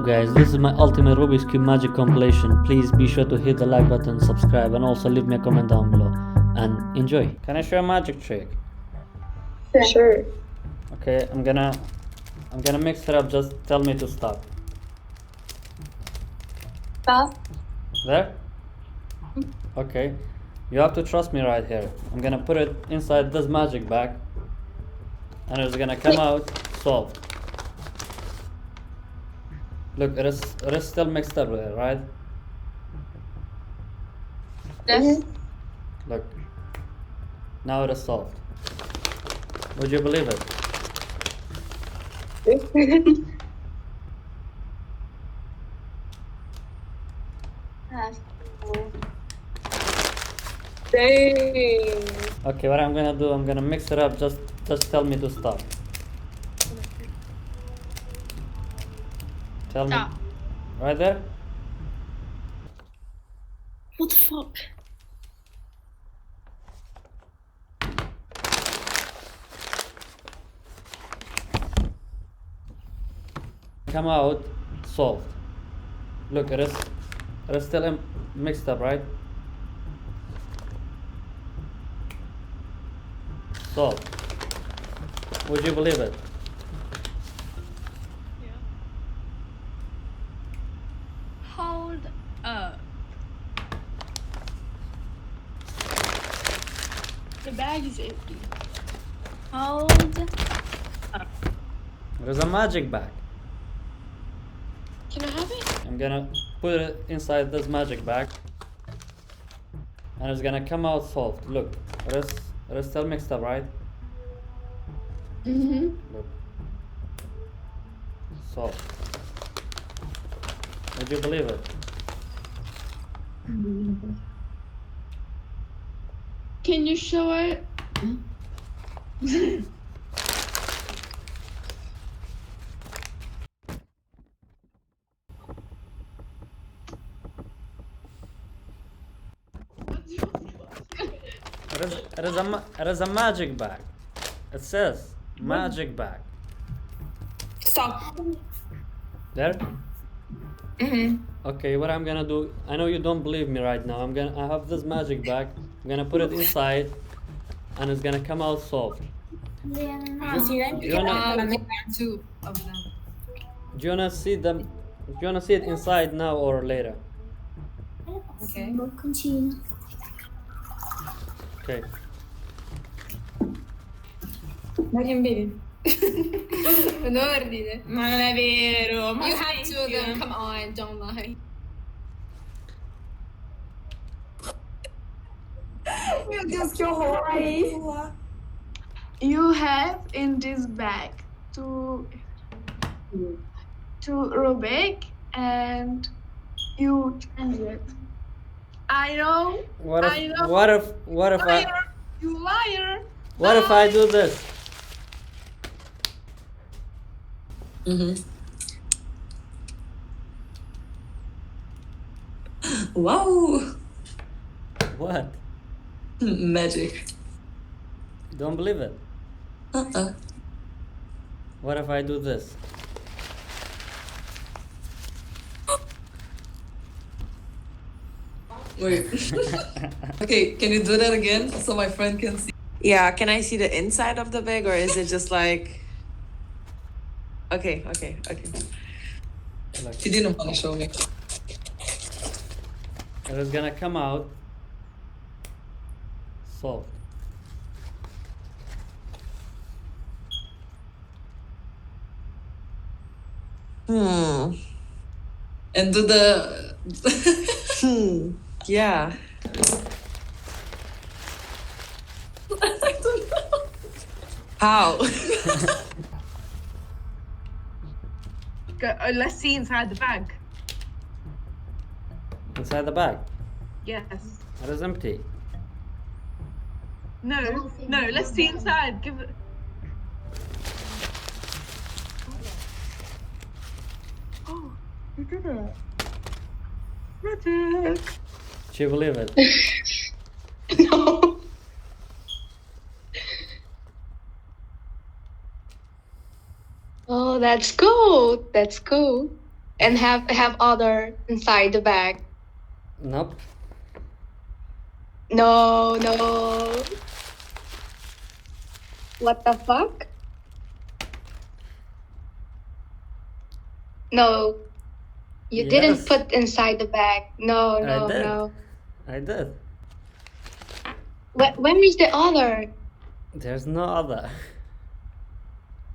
guys, this is my ultimate Rubik's Cube magic compilation. Please be sure to hit the like button, subscribe, and also leave me a comment down below. And enjoy. Can I show a magic trick? Sure. Okay, I'm gonna mix it up. Just tell me to stop. Stop. There? Okay. You have to trust me right here. I'm gonna put it inside this magic bag, and it's gonna come out solved. Look, it is still mixed up there, right? Yes. Look. Now it is solved. Would you believe it? Dang. Okay, what I'm gonna do, I'm gonna mix it up. Just tell me to stop. Tell Stop. me. Right there? What the fuck? Come out solved. Look, it is still mixed up, right? Solved. Would you believe it? Hold up. The bag is empty. Hold up. There's a magic bag. Can I have it? I'm gonna put it inside this magic bag, and it's gonna come out solved. Look, it is still mixed up, right? Mm-hmm. Look. Solved. Would you believe it? Can you show it? It is a magic bag. It says magic bag. Stop. There? Mm-hmm. Okay, what I'm gonna do, I know you don't believe me right now. I have this magic bag. I'm gonna put it inside, and it's gonna come out solved. Do you wanna see them? Do you wanna see it inside now or later? Okay. Okay. Bakın benim. Non ridere. Ma non è vero. Ma You have to thank you. then. Come on, don't lie. Meu Deus, que horror. You have in this bag to Rubik and you change it. I know. What if I know. what if I Liar. You liar. what if I do this? Wow, What? magic. Don't believe it. Uh-uh. What if I do this? Wait. Okay, can you do that again so my friend can see? Yeah, can I see the inside of the bag or is it just like... Okay. Look, She didn't want to show me. it is gonna come out solved. And do the... Yeah. I don't know. How? Let's see inside the bag. Inside the bag. Yes. It is empty. No. Let's see inside. Give it. Oh, you did it. Magic. Do you believe it? No. Oh, that's cool. That's cool. and have other inside the bag. Nope. No. What the fuck? No. You Yes. didn't put inside the bag. No. I did. Where is the other? There's no other.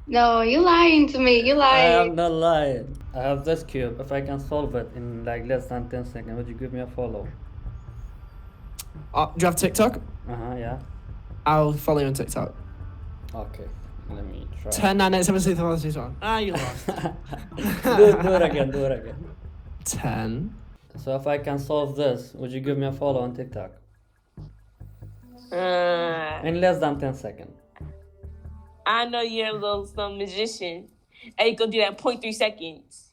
No, you lying to me. You I am lying. not lying. I have this cube. If I can solve it in like less than 10 seconds, would you give me a follow? Do you have TikTok? Yeah. I'll follow you on TikTok. Okay. Let me try. 10, 9, 8, 7, 6, 5, 4, 3, 2, 1. You lost. do it again. 10. So if I can solve this, would you give me a follow on TikTok? In less than 10 seconds. I know you're a little some magician. And you gonna do that in 0.3 seconds.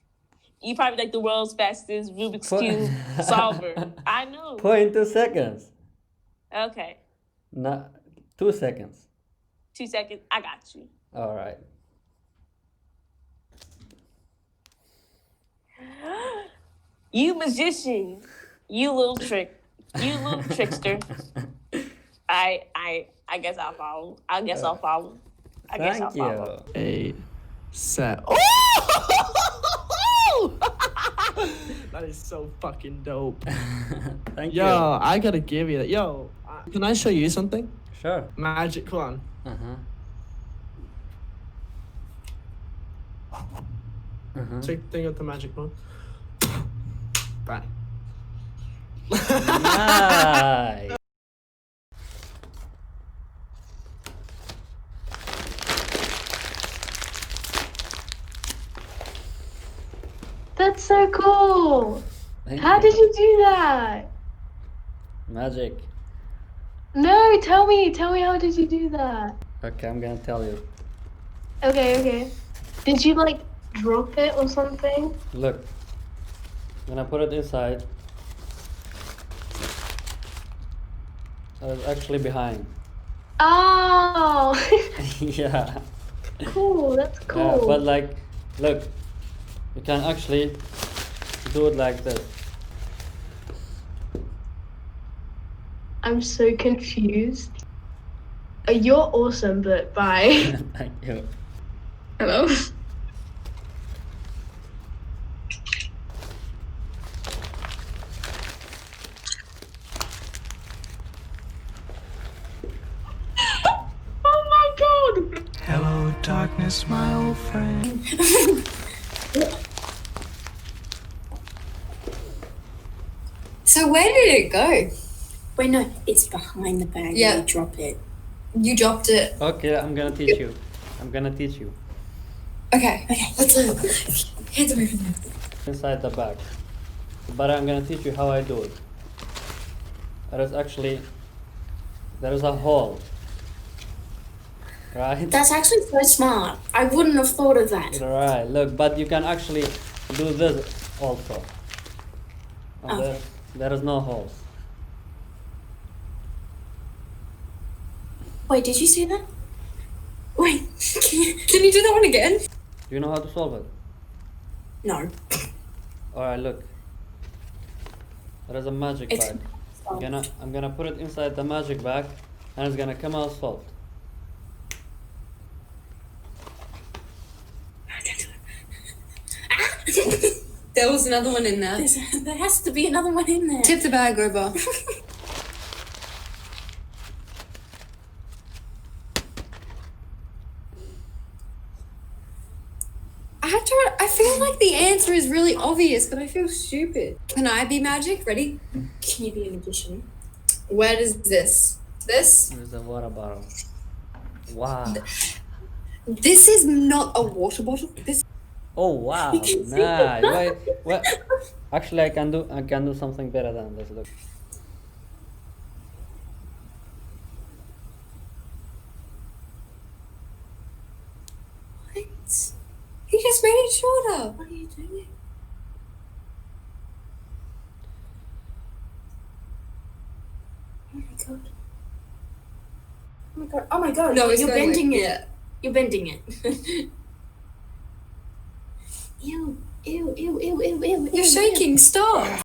You probably like the world's fastest Rubik's Cube solver. I know. 0.2 seconds. Okay. No, 2 seconds. 2 seconds. I got you. All right. You magician. You little trickster. I guess I'll follow. I guess I'll follow. Thank you. 8, 7. That is so fucking dope. Thank Yo, you. I gotta give you that. Yo, can I show you something? Sure. Magic, come on. Think of the magic one. Bye. Nice. That's so cool. Thank How you. did you do that? Magic. No, tell me how did you do that? Okay, I'm gonna tell you. Okay. Did you like drop it or something? Look. When I put it inside, I was actually behind. Oh, Yeah. cool. That's cool. But like, look, you can actually do it like this. I'm so confused. You're awesome, but bye. Thank you. Hello? Oh my god! Hello, darkness, my old friend. So where did it go? Wait, no, it's behind the bag. Yeah. You drop it. You dropped it. Okay, I'm gonna teach you. Okay. Let's hands away from them. Inside the bag. But I'm gonna teach you how I do it. There is a hole. Right? That's actually so smart. I wouldn't have thought of that. Right, look, but you can actually do this also. And Okay. there is no holes. Wait, did you see that? Wait, Can you do that one again? Do you know how to solve it? no. Alright, look. There is a magic It's bag. I'm gonna put it inside the magic bag and it's gonna come out solved. There was another one in there. There has to be another one in there. Tip the bag over. I feel like the answer is really obvious, but I feel stupid. Can I be magic? Ready? Can you be a magician? Where does this? This? There's a water bottle. Wow. This is not a water bottle. This. Oh wow. Nice. Wait. Actually I can do something better than this. Look. What? He just made it shorter. What are you doing? Oh my god. Oh my god. Oh my god. No, it's You're going bending like- it. yeah. You're bending it. Ew. Ew, ew, ew, ew, ew. You're shaking. Stop.